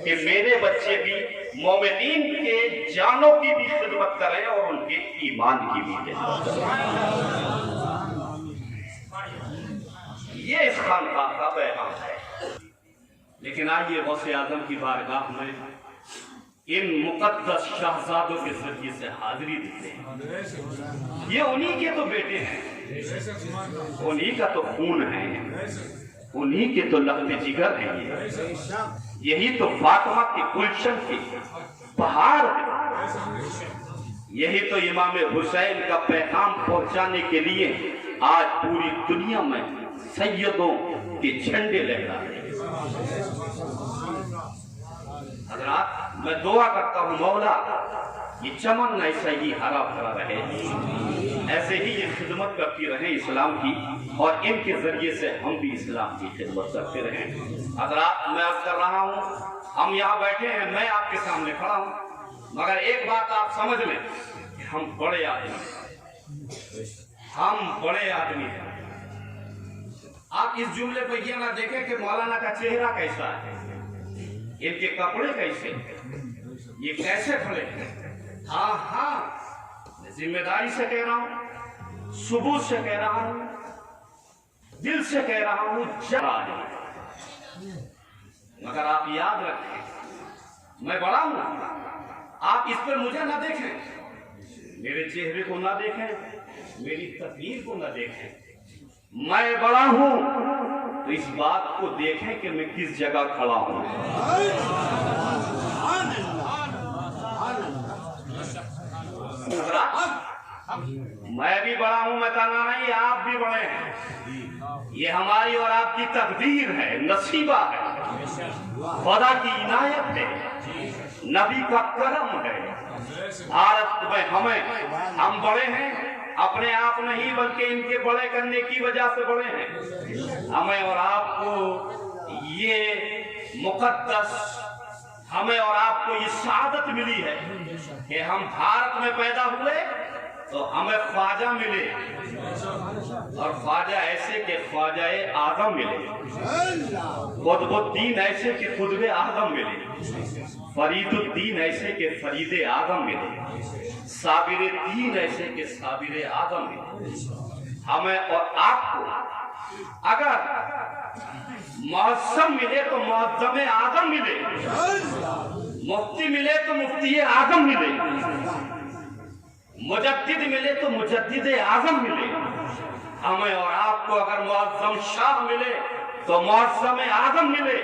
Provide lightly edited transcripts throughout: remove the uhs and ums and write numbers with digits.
कि मेरे बच्चे भी मोमिनीन के जानों की भी खिदमत करें और उनके ईमान की भी खिदमत करें। ये इस खानकाह का पैगाम है। लेकिन आइए गौसे आजम की बारगाह में इन मुकद्दस शहजादों के जरिए से हाजिरी देते हैं। ये उन्हीं के तो बेटे हैं, उन्हीं का तो खून है, उन्हीं के तो लहते जिगर हैं। यही तो फातिमा के गुलशन के बहार है। यही तो इमाम हुसैन का पैगाम पहुंचाने के लिए आज पूरी दुनिया में सैयदों के झंडे लहरा रहे हैं। हज़रात, मैं दुआ करता हूँ मौला ये चमन ऐसा ही हरा भरा रहे, ऐसे ही ये खिदमत करती रहे इस्लाम की, और इनके जरिए से हम भी इस्लाम की खिदमत करते रहे। हज़रात, मैं अर्ज़ कर रहा हूँ, हम यहाँ बैठे हैं, मैं आपके सामने खड़ा हूँ, मगर एक बात आप समझ लें, हम बड़े आदमी हैं, हम बड़े आदमी हैं। आप इस जुमले पर यह ना देखें कि मौलाना का चेहरा कैसा है, इनके कपड़े कैसे, ये कैसे खड़े हैं। हाँ हाँ, जिम्मेदारी से कह रहा हूं, सुबूत से कह रहा हूं, दिल से कह रहा हूं, मगर आप याद रखें, मैं बड़ा हूं, आप इस पर मुझे ना देखें, मेरे चेहरे को ना देखें, मेरी तकदीर को ना देखें। मैं बड़ा हूं तो इस बात को देखें कि मैं किस जगह खड़ा हूं। मैं भी बड़ा हूं, मैं कहना नहीं, आप भी बड़े हैं। ये हमारी और आपकी तकदीर है, नसीबा है, खुदा की इनायत है, नबी का करम है। भारत में हम बड़े हैं, अपने आप नहीं बल्कि इनके बड़े करने की वजह से बड़े हैं। हमें और आपको ये मुकद्दस, हमें और आपको ये सादत मिली है कि हम भारत में पैदा हुए तो हमें ख्वाजा मिले, और ख्वाजा ऐसे के ख्वाजाए आजम मिले, कुतुबुद्दीन ऐसे के कुतुबे आजम मिले, फरीदुद्दीन ऐसे के फरीदे आजम मिले, साबिर दीन ऐसे के साबिर आजम मिले। हमें और आपको अगर मौसम मिले तो मौसम आजम मिले, मुफ्ती मिले तो मुफ्ती आजम मिले, मुजद्दिद मिले तो मुजद्दिद आजम मिले। हमें और आपको अगर मौसम शाह मिले तो मौसम आजम मिले,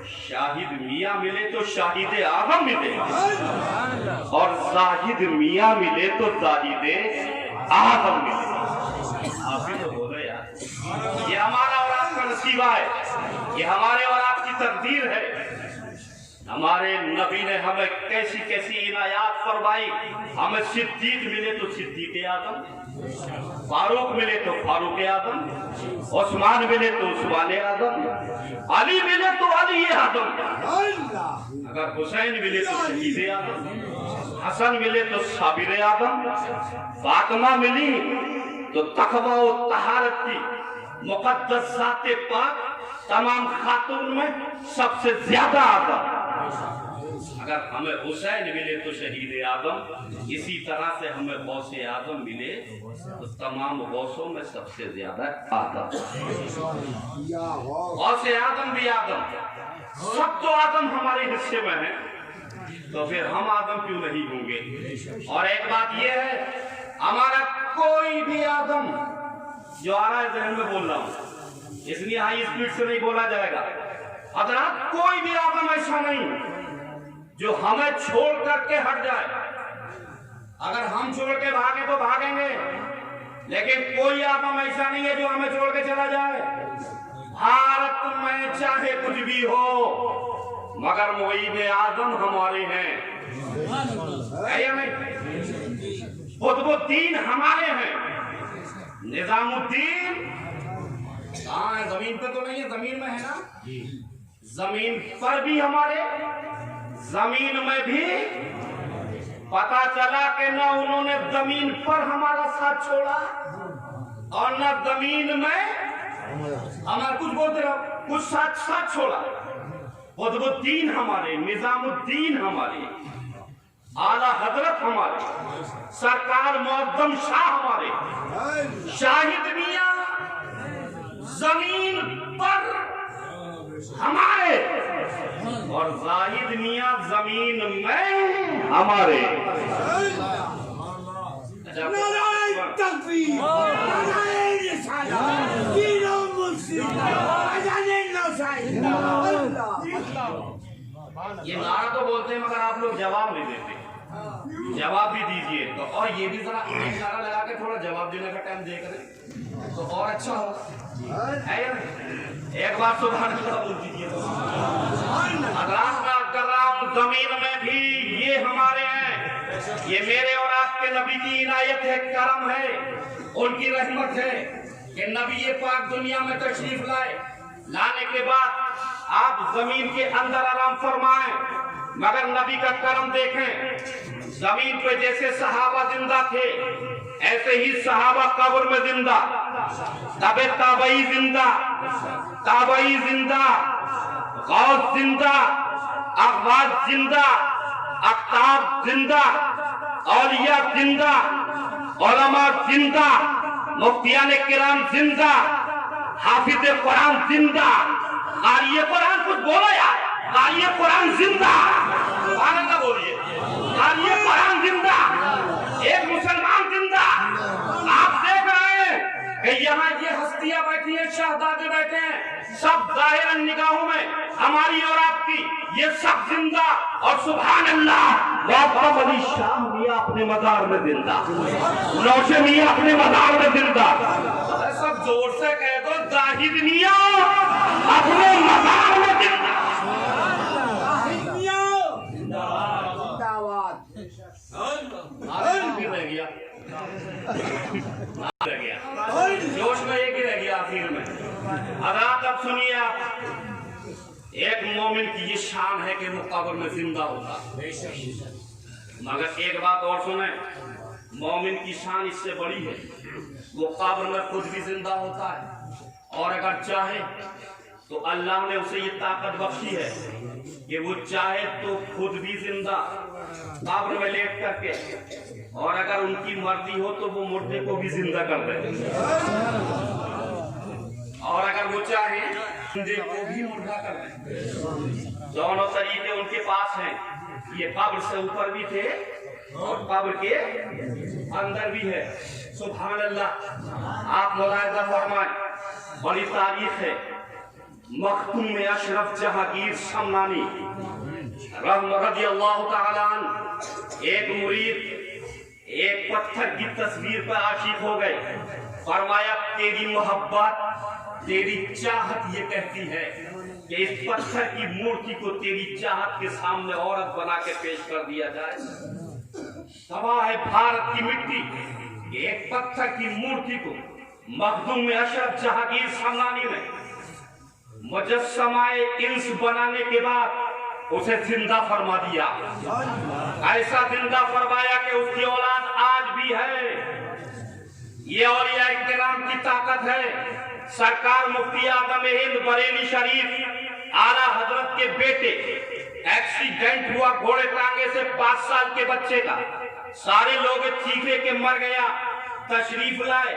शाहिद मियाँ मिले तो शाहिद आजम मिले, और जाहिद मियाँ मिले तो जाहिद आजम मिले। आप ही तो बोलो यार, ये हमारा और आपका नसीबा है, ये हमारे और आपकी तकदीर है। हमारे नबी ने हमें कैसी कैसी इनायात फरमाई। हमें सिद्दीक मिले तो सिद्दीक आजम, फारूक मिले तो फारूक आजम, उस्मान मिले तो उस्मान आजम, अली मिले तो अली आजम, अगर हुसैन मिले तो शहीद आजम, हसन मिले तो साबिर आजम, फातिमा मिली तो तकवा और तहारत की मुकद्दस ज़ाते पाक तमाम खातून में सबसे ज्यादा आजम। अगर हमें हुसैन मिले तो शहीद आजम, इसी तरह से हमें गौसे आजम मिले तो तमाम गौसों में सबसे ज्यादा आजम। गौसे आजम भी आजम, सब तो आजम हमारे हिस्से में है, तो फिर हम आजम क्यों नहीं होंगे। और एक बात यह है, हमारा कोई भी आदम जो आ रहा है जहन में बोल रहा हूं, इसलिए हाई स्पीड से नहीं बोला जाएगा। हज़रात, कोई भी आदम ऐसा नहीं जो हमें छोड़ करके हट जाए। अगर हम छोड़ के भागे तो भागेंगे, लेकिन कोई आदम ऐसा नहीं है जो हमें छोड़ के चला जाए। भारत में चाहे कुछ भी हो, मगर मुईद आजम हमारे हैं, है या नहीं? कुतुबुद्दीन हमारे हैं, निजामुद्दीन कहाँ है? जमीन पे तो नहीं है, जमीन में है ना? जमीन पर भी हमारे, जमीन में भी पता चला कि न उन्होंने जमीन पर हमारा साथ छोड़ा और न जमीन में हमारा कुछ बोलते रहो कुछ साथ छोड़ा। कुतुबुद्दीन हमारे, निजामुद्दीन हमारे, आला हजरत हमारे, सरकार मुअज्जम शाह हमारे, शाहिद मियां जमीन पर हमारे और जाहिद मियां जमीन में हमारे। ये नारा तो बोलते हैं मगर आप लोग जवाब नहीं देते। जवाब भी दीजिए तो, और ये भी जरा एक नारा लगा के थोड़ा जवाब देने का टाइम दे करें तो और अच्छा होगा, है या नहीं? एक बार सुभान अल्लाह बोल दीजिए। बात कर रहा हूँ, जमीन में भी ये हमारे हैं। ये मेरे और आपके नबी की इनायत है, करम है, उनकी रहमत है कि नबी ये पाक दुनिया में तशरीफ लाए। लाने के बाद आप जमीन के अंदर आराम फरमाएं, मगर नबी का करम देखें। जमीन पे जैसे सहाबा जिंदा थे ऐसे ही सहाबा कब्र में जिंदा, तबे ताबई जिंदा, ताबई जिंदा, गौस जिंदा, अखबार जिंदा, अख्ताब जिंदा, औलिया जिंदा, उलमा जिंदा, मुफ्तियान किराम जिंदा, हाफिज कुरान जिंदा, कारिए कुरान कुछ बोलो यार, कारिए कुरान जिंदा, ना बोलिए, कारिए कुरान जिंदा, एक मुसलमान जिंदा। आप देख रहे हैं कि यहाँ ये हस्तियां बैठी हैं, शहजादे बैठे हैं, सब जाहिरन निगाहों में हमारी और आपकी, ये सब जिंदा। और सुभान अल्लाह, अली शाह मियां अपने मजार में जिंदा, नौशे मियां अपने मजार में जिंदा। सब जोर से कह दो, जाहिद मियां अपने मजार में जिंदा। जोश में एक ही रह गया आखिर में। अब तब सुनिए आप, एक मोमिन की ये शान है कि वो कब्र में जिंदा होता, मगर एक बात और सुने, मोमिन की शान इससे बड़ी है, वो कब्र में खुद भी जिंदा होता है और अगर चाहे तो अल्लाह ने उसे ये ताकत बख्शी है कि वो चाहे तो खुद भी जिंदा कब्र में लेट करके, और अगर उनकी मर्जी हो तो वो मुर्दे को भी जिंदा कर दे, और अगर वो चाहे मुर्दे को भी मुर्दा कर दे। दोनों तरीके उनके पास हैं। ये कब्र से ऊपर भी थे और कब्र के अंदर भी है। सुभान अल्लाह। आप मुलाहिजा फरमाएं, बड़ी तारीख है। मखतूम में अशरफ जहांगीर शमनानी रज़ियल्लाहु ताला अन्हु, एक मुरीद एक पत्थर की तस्वीर पर आशिक हो गए। फरमाया, तेरी मोहब्बत, तेरी चाहत ये कहती है कि इस पत्थर की मूर्ति को तेरी चाहत के सामने औरत बना के पेश कर दिया जाए। तबाह है भारत की मिट्टी, एक पत्थर की मूर्ति को मखदूम में अशरफ जहांगीर शमनानी ने मुजस्समाए इंस बनाने के बाद उसे जिंदा फरमा दिया। ऐसा जिंदा फरमाया कि उसकी औलाद आज भी है। ये औलिया किराम की ताकत है। सरकार मुफ्ती आजम हिंद बरेली शरीफ आला हजरत के बेटे, एक्सीडेंट हुआ घोड़े टांगे से 5 साल के बच्चे का, सारे लोग चीखे के मर गया। तशरीफ लाए,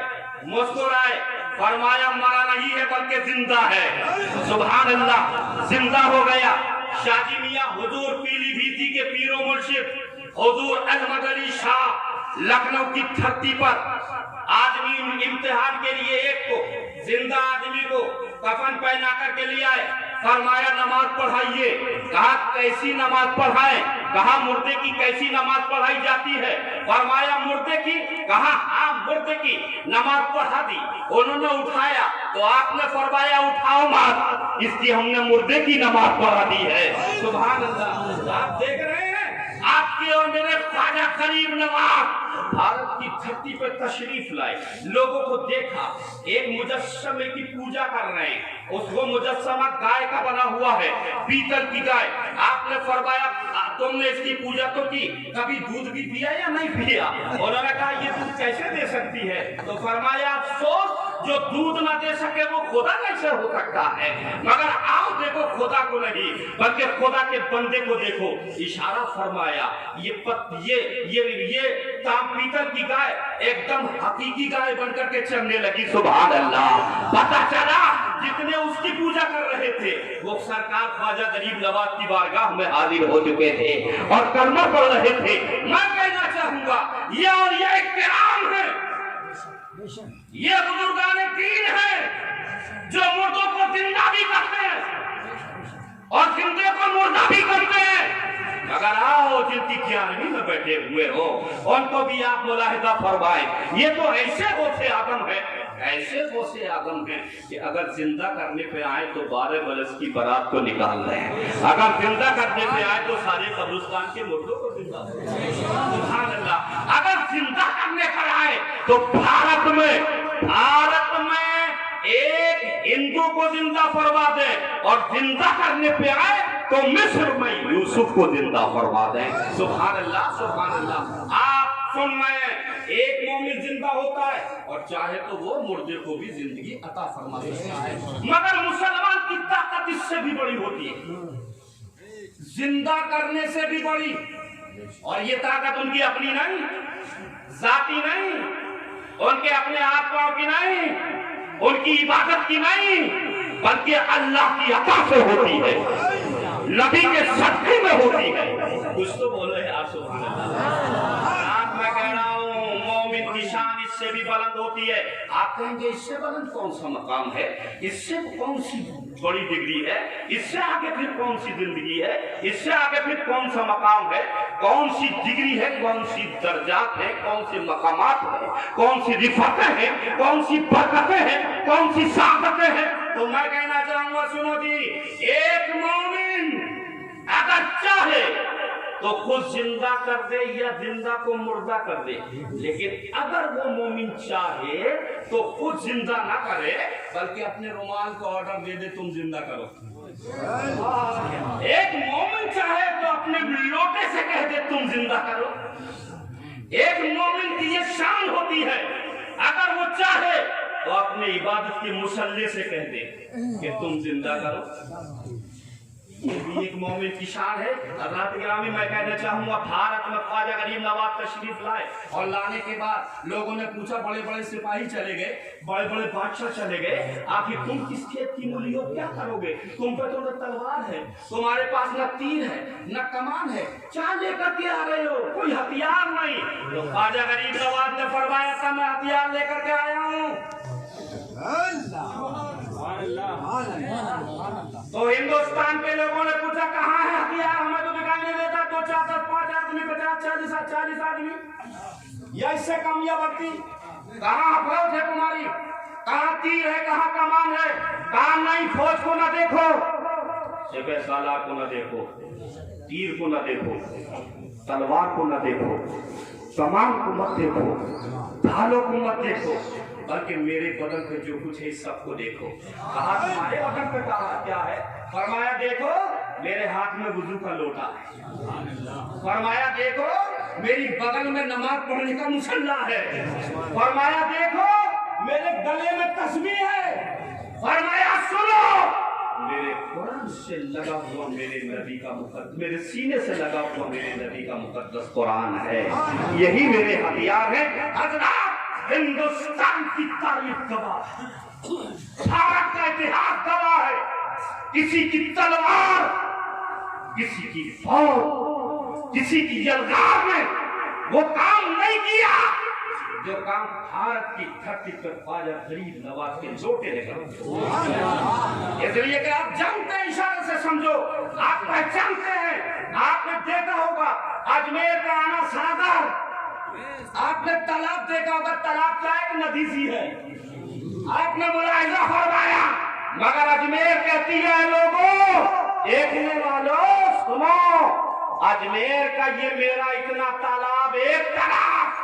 मुस्कुराए, फरमाया मरा नहीं है बल्कि जिंदा है। सुभान अल्लाह, जिंदा हो गया। शाजी मियां हुजूर पीलीभीत के पीरो मुर्शिद हुजूर अहमद अली शाह लखनऊ की धरती पर आदमी इम्तिहान के लिए एक को, जिंदा आदमी को कफन पहना करके ले आए। फरमाया नमाज पढ़ाइए। कहा कैसी नमाज पढ़ाए? कहा मुर्दे की कैसी नमाज पढ़ाई जाती है? फरमाया मुर्दे की। कहा हाँ मुर्दे की नमाज पढ़ा दी। उन्होंने उठाया तो आपने फरमाया उठाओ मत, इसलिए हमने मुर्दे की नमाज पढ़ा दी है। सुभान अल्लाह। आप देख रहे हैं आपके और मेरे ख्वाजा करीम नवाज भारत की धरती पर तशरीफ लाए, लोगों को देखा, एक मुजस्समे की पूजा कर रहे हैं। उसको मुजस्समा गाय का बना हुआ है, पीतल की गाय। आपने फरमाया तुमने इसकी पूजा तो की, कभी दूध भी पिया या नहीं पिया? उन्होंने कहा ये दूध कैसे दे सकती है? तो फरमाया अफसोस जो दूध ना दे सके वो खुदा कैसे हो सकता है? मगर आओ देखो खुदा को नहीं बल्कि खुदा के बंदे को देखो। इशारा फरमाया, ये ताम पीतल की गाय एकदम हकीकी गाय बनकर के चलने लगी। सुभान अल्लाह। पता चला जितने उसकी पूजा कर रहे थे वो सरकार ख्वाजा गरीब नवाज की बारगाह में हाजिर हो चुके थे और कलमा पढ़ रहे थे। मैं कहना चाहूंगा ये और ये इक्राम है, ये बुजुर्गाने दीन है जो मुर्दों को जिंदा भी करते हैं और जिंदे को मुर्दा भी करते हैं। अगर आओ जिनकी ग्यारहवीं में बैठे हुए हो उनको भी आप मुलाहिजा फरमाए। ये तो ऐसे गोसे आदम है, ऐसे गोसे आदम है कि अगर जिंदा करने पे आए तो 12 बरस की बारात को निकाल रहे हैं, अगर जिंदा करने पे आए तो सारे कब्रिस्तान के मुर्दों को जिंदा। सुभान अल्लाह। अगर जिंदा करने पर आए तो भारत में एक हिंदू को जिंदा फरमा दे और जिंदा करने पे आए तो मिस्र में यूसुफ को जिंदा फरमा दे। सुभान अल्लाह, सुभान अल्लाह। आप सुन रहे, एक मोमिन जिंदा होता है और चाहे तो वो मुर्दे को भी जिंदगी अता फरमा सकता है। मगर मुसलमान की ताकत इससे भी बड़ी होती है, जिंदा करने से भी बड़ी। और ये ताकत उनकी अपनी नहीं, जाती नहीं, उनके अपने हाथ पांव की नहीं, उनकी इबादत की नहीं, बल्कि अल्लाह की अता से होती है, नबी के सदक़े में होती है। कुछ तो बोलो यार सुभान अल्लाह। मैं कह रहा हूँ मोमिन की शान इससे भी बुलंद होती है। आप कहेंगे इससे बुलंद कौन सा मकाम है, इससे कौन सी बड़ी डिग्री है, इससे आगे फिर कौन सी जिंदगी है, इससे आगे फिर कौन सा मकाम है, कौन सी डिग्री है, कौन सी दर्जात है, कौन सी मकामात है, कौन सी रिफातें हैं, कौन सी बरकतें हैं, कौन सी सादतें हैं। तो मैं कहना चाहूंगा सुनो जी, एक मोमिन अगर चाहे तो खुद जिंदा कर दे या जिंदा को मुर्दा कर दे, लेकिन अगर वो मोमिन चाहे तो खुद जिंदा ना करे बल्कि अपने रुमाल को ऑर्डर दे दे तुम जिंदा करो। एक मोमिन चाहे तो अपने लोटे से कह दे तुम जिंदा करो। एक मोमिन की ये शान होती है, अगर वो चाहे तो अपने इबादत के मुसल्ले से कह दे कि तुम जिंदा करो। ये भी एक मोमिन की शान है। हज़रात गिरामी, मैं कहना चाहूंगा भारत में ख्वाजा गरीब नवाज तशरीफ लाए और लाने के बाद लोगों ने पूछा, बड़े बड़े सिपाही चले गए, बड़े बड़े बादशाह चले गए, आखिर तुम किस खेत की मूली हो, क्या करोगे? तुम पे तो न तलवार है, तुम्हारे पास न तीर है, न कमान है, क्या लेकर के आ रहे हो? कोई हथियार नहीं। तो ख्वाजा गरीब नवाज ने फरमाया था मैं हथियार लेकर के आया हूँ। तो हिंदुस्तान के लोगों ने पूछा कहाँ है हथियार, हमें तो दिखाई नहीं देता। 2, 4, 10, 5 आदमी, 50, 40 आदमी या इससे कम या बढ़ती। कहाँ फौज है तुम्हारी, कहाँ तीर है, कहाँ कमान है? कहाँ नहीं, फौज को न देखो, सिपह सालार को न देखो, तीर को न देखो, तलवार को न देखो, कमान को मत देखो, ढालों को मत देखो, बल्कि मेरे बदन पे जो कुछ है सबको देखो। कहा तुम्हारे बदन पे कहा क्या है? फरमाया देखो मेरे हाथ में वुजू का लोटा है, फरमाया देखो मेरी बगल में नमाज पढ़ने का मुसल्ला है, फरमाया देखो मेरे गले में तस्बीह है, फरमाया सुनो मेरे कुरान से लगा हुआ मेरे नबी का मुकद्दस, मेरे सीने से लगा हुआ मेरे नबी का मुकद्दस कुरान है, यही मेरे हथियार है। हज़रात, हिंदुस्तान की तारीख गवाह है, भारत का इतिहास गवाह है, किसी की तलवार, किसी की फौज, किसी की यलगार में वो काम नहीं किया जो काम भारत की धरती पर ख्वाजा गरीब नवाज के लोटे लेकर। इसलिए कि आप जानते हैं, इशारे से समझो, आप पहचानते हैं, आपने देखा होगा अजमेर का आना सागर, आपने तालाब देखा होगा, तालाब क्या एक नदी सी है, आपने मुलाहिजा फरमाया। मगर अजमेर कहती है लोगों, देखने वालों सुनो, अजमेर का ये मेरा इतना तालाब एक तरफ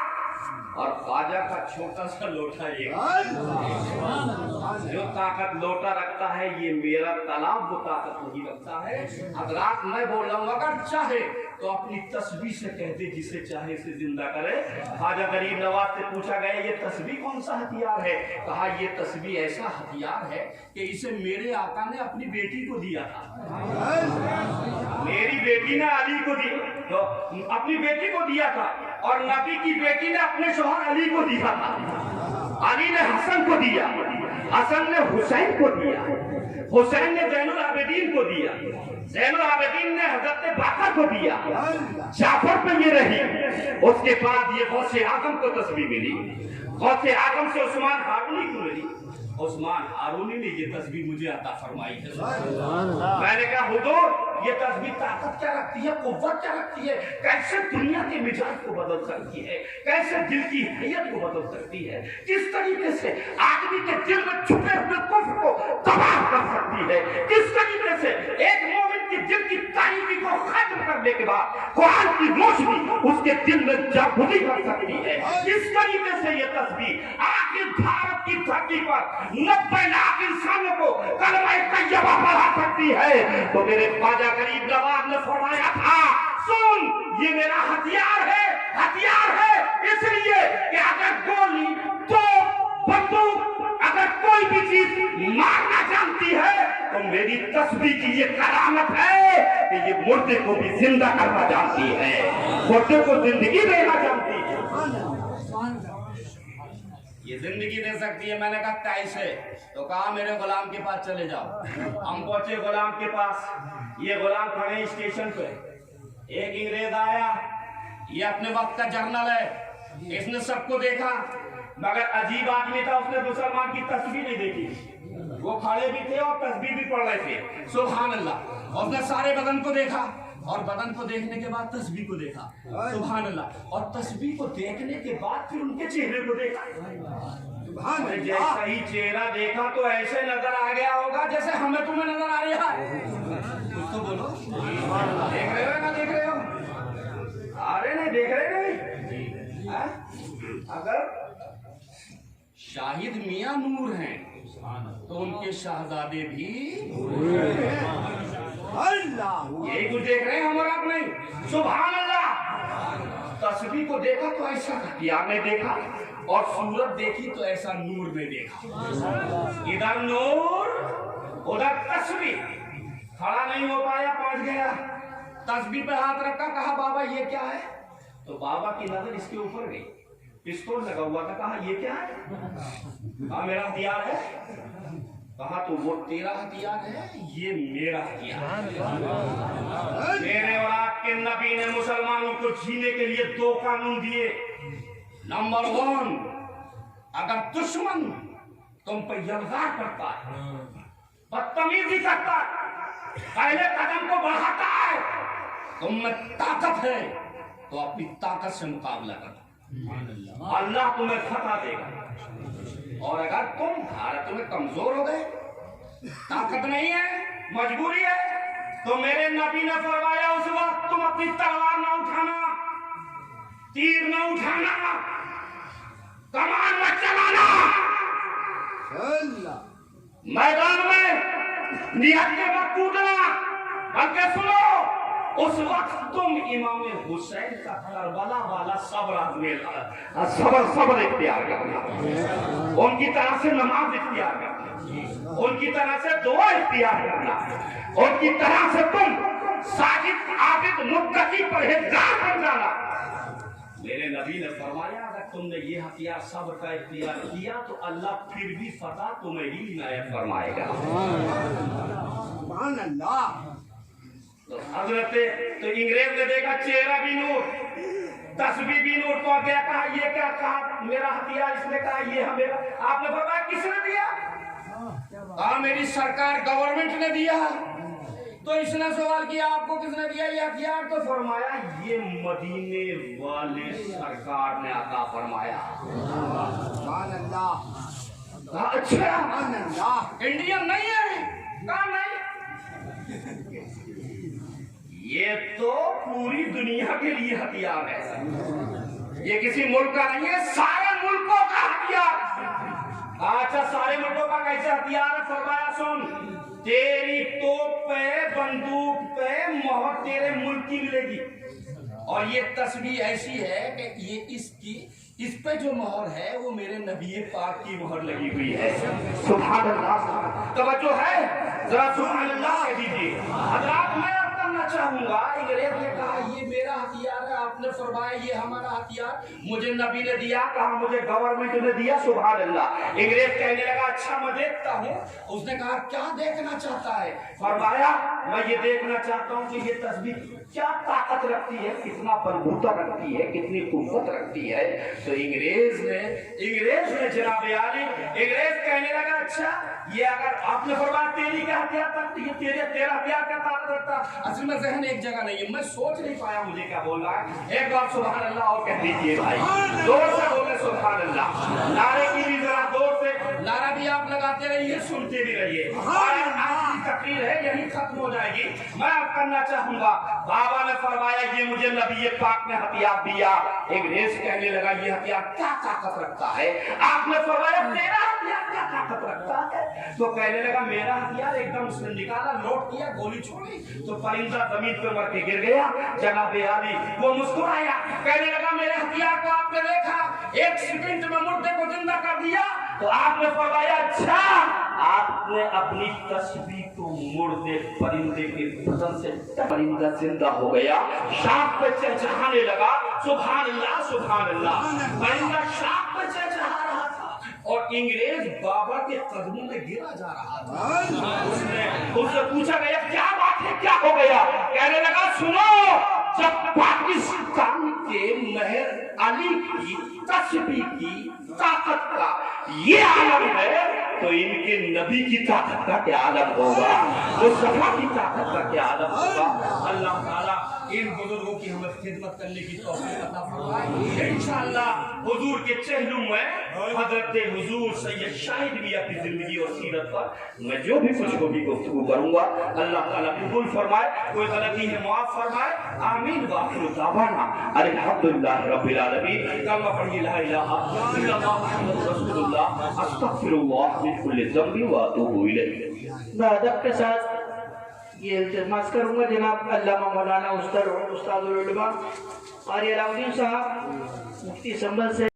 और ख्वाजा का छोटा सा लोटा ये जो ताकत लोटा रखता है, ये मेरा तालाब वो ताकत नहीं रखता है। हजरात मैं बोल रहा हूँ, अगर चाहे तो अपनी तस्बीह से कह दे, जिसे चाहे इसे जिंदा करे। ख्वाजा गरीब नवाज से पूछा गया ये तस्बीह कौन सा हथियार है? कहा ये तस्बीह ऐसा हथियार है कि इसे मेरे आका ने अपनी बेटी को दिया था। मेरी बेटी ने अली को दी, तो अपनी बेटी को दिया था, और नबी की बेटी ने अपने शौहर अली को दिया था। अली ने हसन को दिया, हसन ने हुसैन को दिया, हुसैन ने जैनुल आबिदीन को दिया, जैनुल आबिदीन ने हजरत बाकर को दिया, जाफर पे ये रही। उसके बाद ये गौसे आजम को तस्बीह मिली, गौसे आजम से उस्मान हारूनी को मिली। उस्मान हारूनी ने ये तस्बीह मुझे अता फरमाई है। मैंने कहा हुजूर ये तस्बीह ताकत क्या रखती है, कुव्वत क्या रखती है, कैसे दुनिया के मिजाज को बदल सकती है, कैसे दिल की हैयत को बदल सकती है, किस तरीके से आदमी के दिल में छुपे हुए कुफ्र को तबाह कर सकती है, किस तरीके से एक मोमिन के दिल की तारीकी को खत्म करने के बाद कुरान की रोशनी उसके दिल में जागृति कर सकती है। किस तरीके से ये तस्बीह आखिर भारत की धरती पर 90 लाख इंसानों को कलमा तैयबा पढ़ा सकती है। तो मेरे ख्वाजा गरीब नवाज ने फरमाया था, सुन ये मेरा हथियार है, हथियार है इसलिए कि अगर गोली तो बंदूक अगर कोई भी चीज मारना जानती है तो मेरी तस्बीह की ये करामत है कि ये मुर्दे को भी जिंदा करना जानती है, मुर्दे को जिंदगी देना जानती है। ये जिंदगी दे सकती है। मैंने कहा कैसे? तो कहा मेरे गुलाम के पास चले जाओ। हम पहुंचे गुलाम के पास, ये गुलाम खड़े स्टेशन पे, एक अंग्रेज आया, ये अपने वक्त का जर्नल है, इसने सबको देखा, मगर अजीब आदमी था, उसने मुसलमान की तस्बीह नहीं देखी। वो खड़े भी थे और तस्बीह भी पढ़ रहे थे, सुभान अल्लाह। उसने सारे बदन को देखा, और बदन को देखने के बाद तस्बीह को देखा, सुभान अल्लाह। और तस्बीह को देखने के बाद फिर उनके चेहरे को देखा, जैसा ही चेहरा देखा तो ऐसे नजर आ गया होगा जैसे हमें तुम्हें नजर आ रहा है। कुछ तो बोलो, देख रहे हो ना? देख रहे हो? अरे नहीं देख रहे नहीं? अगर शाहिद मियां नूर हैं तो उनके शहजादे भी यही कुछ देख रहे हैं, हमारा आप नहीं। सुभान अल्लाह। तस्बीह को देखा तो ऐसा हथियार ने देखा, और सूरत देखी तो ऐसा नूर ने देखा। इधर नूर उधर तस्बीह, खड़ा नहीं हो पाया, पहुंच गया, तस्बीह पे हाथ रखा, कहा बाबा ये क्या है? तो बाबा की नजर इसके ऊपर गई, पिस्तौल लगा हुआ था, कहा ये क्या है? कहा मेरा हथियार है। कहा तो वो तेरा हथियार है, ये मेरा हथियार है। मेरे और आपके नबी ने मुसलमानों को जीने के लिए 2 कानून दिए। नंबर 1, अगर दुश्मन तुम पर यलगार करता है, बदतमीजी करता है, पहले कदम को बढ़ाता है, तुम में ताकत है तो अपनी ताकत से मुकाबला करना, अल्लाह तुम्हें फतह देगा। और अगर तुम भारत में कमजोर हो गए, ताकत नहीं है, मजबूरी है, तो मेरे नबी ने फरमाया उस वक्त तुम अपनी तलवार ना उठाना, तीर ना उठाना, कमान मत चलाना, मैदान में नियत के वक्त कूदना, बल्कि सुनो उस वक्त तुम इमाम हुसैन का करबला वाला सब्र इख्तियार करना, उनकी तरह से नमाज इख्तियार करना, उनकी तरह से दुआ इख्तियार करना, उनकी तरह से तुम साजिद आबिद मुत्तकी परहेजगार बन जाना। मेरे नबी ने फरमाया अगर तुमने ये हथियार सब्र का इख्तियार किया तो अल्लाह फिर भी फतह तुम्हें ही इनायत फरमाएगा। सुभान अल्लाह। तो हजरत तो अंग्रेज ने देखा चेहरा भी नूर, तस्बीह भी नूर, तो गया, कहा ये क्या? कहा मेरा हथियार। इसने कहा ये हमें। आपने बताया किसने दिया? कहा मेरी सरकार गवर्नमेंट ने दिया। तो इसने सवाल किया आपको किसने दिया ये हथियार? तो फरमाया ये मदीने वाले सरकार ने अता फरमाया। अच्छा इंडियन नहीं है? कहा नहीं, ये तो पूरी दुनिया के लिए हथियार है। ये किसी मुल्क का नहीं है, सारे मुल्कों का हथियार। अच्छा, सारे मुल्कों का कैसे हथियार है? फरमाया सुन, तेरी तोप पे, बंदूक पे मोहर तेरे मुल्क की मिलेगी। और ये तस्वीर ऐसी है कि ये इस पे जो मोहर है वो मेरे नबी पाक की मोहर लगी हुई है। सुभान अल्लाह, तवज्जो है, जरा सुभान अल्लाह कह दीजिए। हज़रात, मैं अब करना चाहूंगा, अंग्रेज ने कहा ये मेरा हथियार है, आपने फरमाया ये हमारा हथियार, मुझे नबी ने दिया, कहा मुझे गवर्नमेंट ने दिया। सुभान अल्लाह। अंग्रेज कहने लगा अच्छा मैं देखता हूँ। उसने कहा क्या देखना चाहता है? फरमाया मैं ये देखना चाहता हूँ कि ये तस्वीर क्या ताकत रखती है, कितना बलबूता रखती है, कितनी कुव्वत रखती है। तो अंग्रेज ने जनाब आली, अंग्रेज कहने लगा अच्छा ये अगर आपने फरमाया तेरी क्या हथियार रखती है, तेरा हथियार क्या ताकत रखता? असल में जहन एक जगह नहीं है, मैं सोच नहीं पाया मुझे क्या बोल रहा है। एक बार सुभान अल्लाह और कह दीजिए भाई, जोर से बोले सुभान अल्लाह। नारे की भी जरा जोर से नारा भी आप लगाते रहिए, सुनते भी रहिए। आज की तकरीर है यही खत्म हो जाएगी। मैं अब करना चाहूंगा, बाबा ने फरमाया ये मुझे नबी पाक ने हथियार दिया। अंग्रेज कहने लगा ये हथियार क्या ताकत रखता है? आपने फरमाया तेरा हथियार क्या ताकत रखता है? तो कहने लगा मेरा हथियार, एकदम उसने निकाला, लोड किया, गोली छोड़ी तो परिंदा जमीन पे मर के गिर गया। जनाब आली वो मुस्कुराया, कहने लगा मेरे हथियार को आपने देखा, एक सेकंड में मुर्दे को जिंदा कर दिया। तो आपने फरमाया अच्छा, आपने अपनी तस्बीह को मुर्दे परिंदे के बदन से, परिंदा जिंदा हो गया, शाख पे चहचहाने लगा। सुभान अल्लाह, सुभान अल्लाह। परिंदा शाख पे चहचहा रहा था और अंग्रेज बाबा के कदमों में गिरा जा रहा था। उससे पूछा गया क्या बात है, क्या हो गया? कहने लगा सुनो, जब पाकिस्तान के मेहर अली की तस्बीह की ताकत का ये आलम है तो इनके नबी की ताकत का क्या आलम होगा, मुस्तफा की ताकत का क्या आलम होगा। अल्लाह ताला इन बुजुर्गों की हमें खिदमत करने की तौफीक अता फरमाए। इंशाअल्लाह हुजूर के चेहरों में हजरत हुजूर सैयद शाहिद मियां की जिंदगी और सीरत पर मैं जो भी कुछ होगी गुफ्तगू करूंगा, अल्लाह ताला कबूल फरमाए, कोई गलती है माफ फरमाए। आमीन व आखिरु दावाना अल्हम्दुलिल्लाह रब्बिल आलमीन। कलमा पढ़िए ला इलाहा इल्लल्लाह मुहम्मदुर रसूलुल्लाह अस्तगफिरुल्लाह मिन कुल्लि ज़ंबि व अतूबु इलैहि। मैं अदब के साथ ये इल्तिमास करूंगा जनाब अल्लामा मौलाना उस्ताद उल उलमा क़ारी अलाउद्दीन साहब मुफ्ती संभल से